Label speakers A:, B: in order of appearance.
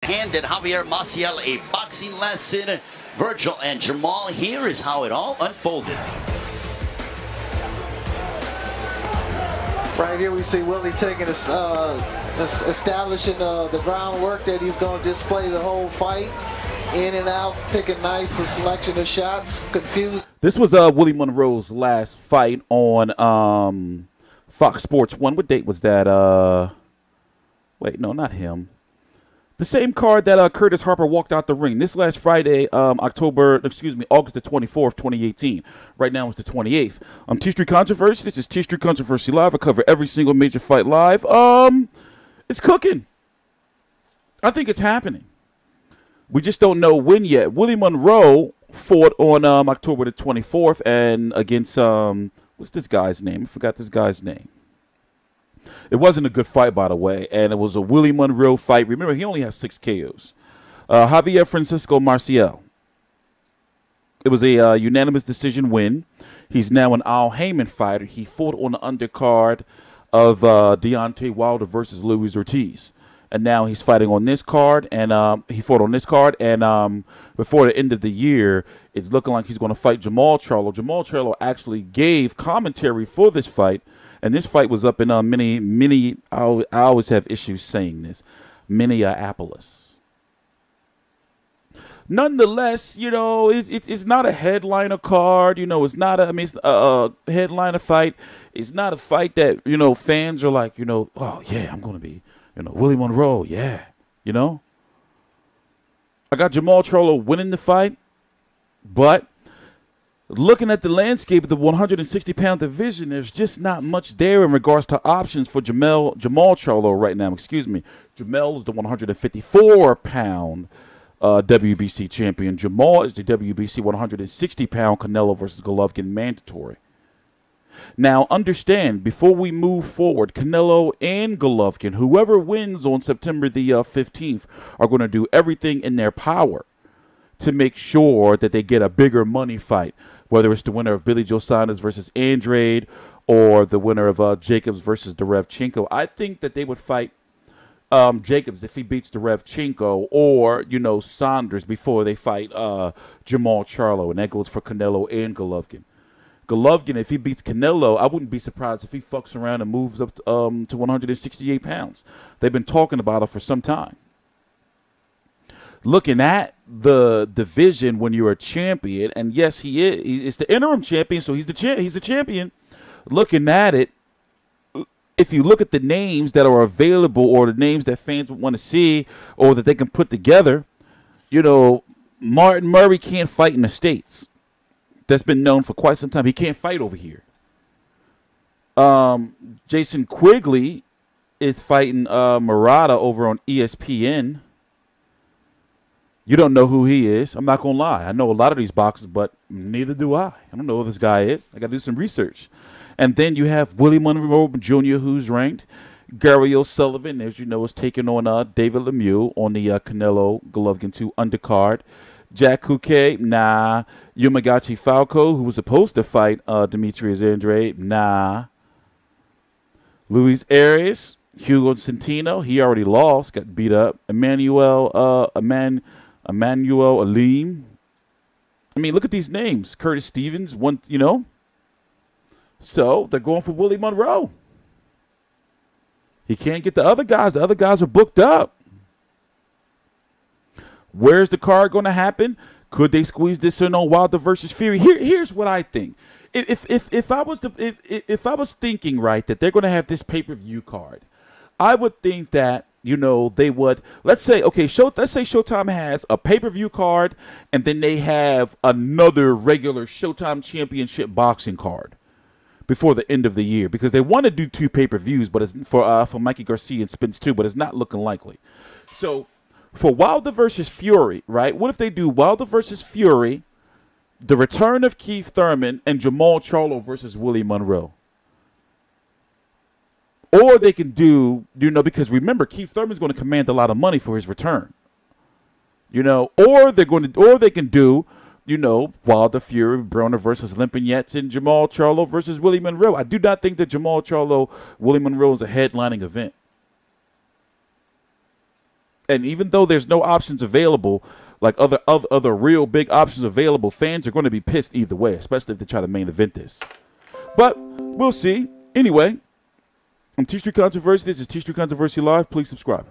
A: handed Javier Maciel a boxing lesson. Virgil and Jermall, here is how it all unfolded.
B: Right here we see Willie taking this, establishing the groundwork that he's going to display the whole fight. In and out, pick a nice selection of shots, confused.
C: This was Willie Monroe's last fight on Fox Sports 1. What date was that? Wait, no, not him. The same card that Curtis Harper walked out the ring. This last Friday, August the 24th, 2018. Right now it's the 28th. TstreeT Controversy. This is TstreeT Controversy Live. I cover every single major fight live. It's cooking. I think it's happening. We just don't know when yet. Willie Monroe fought on October the 24th and against, what's this guy's name? I forgot this guy's name. It wasn't a good fight, by the way, and it was a Willie Monroe fight. Remember, he only has 6 KOs. Javier Francisco Marcial. It was a unanimous decision win. He's now an Al Heyman fighter. He fought on the undercard of Deontay Wilder versus Luis Ortiz. And now he's fighting on this card, and he fought on this card. And before the end of the year, it's looking like he's going to fight Jermall Charlo. Jermall Charlo actually gave commentary for this fight, and this fight was up in I always have issues saying this, Minneapolis. Nonetheless, you know, it's not a headliner card. You know, it's not it's a headliner fight. It's not a fight that, you know, fans are like, you know, oh yeah, I'm going to be, you know, Willie Monroe, yeah, you know. I got Jermall Charlo winning the fight, but looking at the landscape of the 160-pound division, there's just not much there in regards to options for Jermall Charlo right now. Excuse me. Jermall is the 154-pound WBC champion. Jermall is the WBC 160-pound Canelo versus Golovkin mandatory. Now, understand, before we move forward, Canelo and Golovkin, whoever wins on September the 15th, are going to do everything in their power to make sure that they get a bigger money fight, whether it's the winner of Billy Joe Saunders versus Andrade or the winner of Jacobs versus Derevchenko. I think that they would fight Jacobs if he beats Derevchenko, or, you know, Saunders before they fight Jermall Charlo, and that goes for Canelo and Golovkin. Golovkin, if he beats Canelo, I wouldn't be surprised if he fucks around and moves up to 168 pounds. They've been talking about it for some time. Looking at the division when you're a champion, and yes, he is. He's the interim champion, so he's a champion. Looking at it, if you look at the names that are available or the names that fans would want to see or that they can put together, you know, Martin Murray can't fight in the States. That's been known for quite some time. He can't fight over here. Jason Quigley is fighting Murata over on ESPN. You don't know who he is. I'm not going to lie. I know a lot of these boxers, but neither do I. I don't know who this guy is. I got to do some research. And then you have Willie Monroe Jr., who's ranked. Gary O'Sullivan, as you know, is taking on David Lemieux on the Canelo Golovkin 2 undercard. Jack Couquet, nah. Yumagachi Falco, who was supposed to fight Demetrius Andrade, nah. Luis Arias, Hugo Centeno, he already lost, got beat up. Emmanuel Alim. I mean, look at these names. Curtis Stevens, one, you know. So they're going for Willie Monroe. He can't get the other guys. The other guys are booked up. Where's the card going to happen? Could they squeeze this in on Wilder versus Fury? Here's what I think. If I was thinking right that they're going to have this pay-per-view card, I would think that, you know, they would, let's say Showtime has a pay-per-view card, and then they have another regular Showtime Championship boxing card before the end of the year, because they want to do 2 pay-per-views, but it's for Mikey Garcia and Spence 2, but it's not looking likely. So for Wilder versus Fury, right? What if they do Wilder versus Fury, the return of Keith Thurman, and Jermall Charlo versus Willie Monroe? Or they can do, you know, because remember, Keith Thurman's going to command a lot of money for his return. You know, or they can do, you know, Wilder Fury, Broner versus Limpinets, and Jermall Charlo versus Willie Monroe. I do not think that Jermall Charlo, Willie Monroe is a headlining event. And even though there's no options available, like other real big options available, fans are going to be pissed either way, especially if they try to main event this. But we'll see. Anyway, I'm TstreeT Controversy. This is TstreeT Controversy Live. Please subscribe.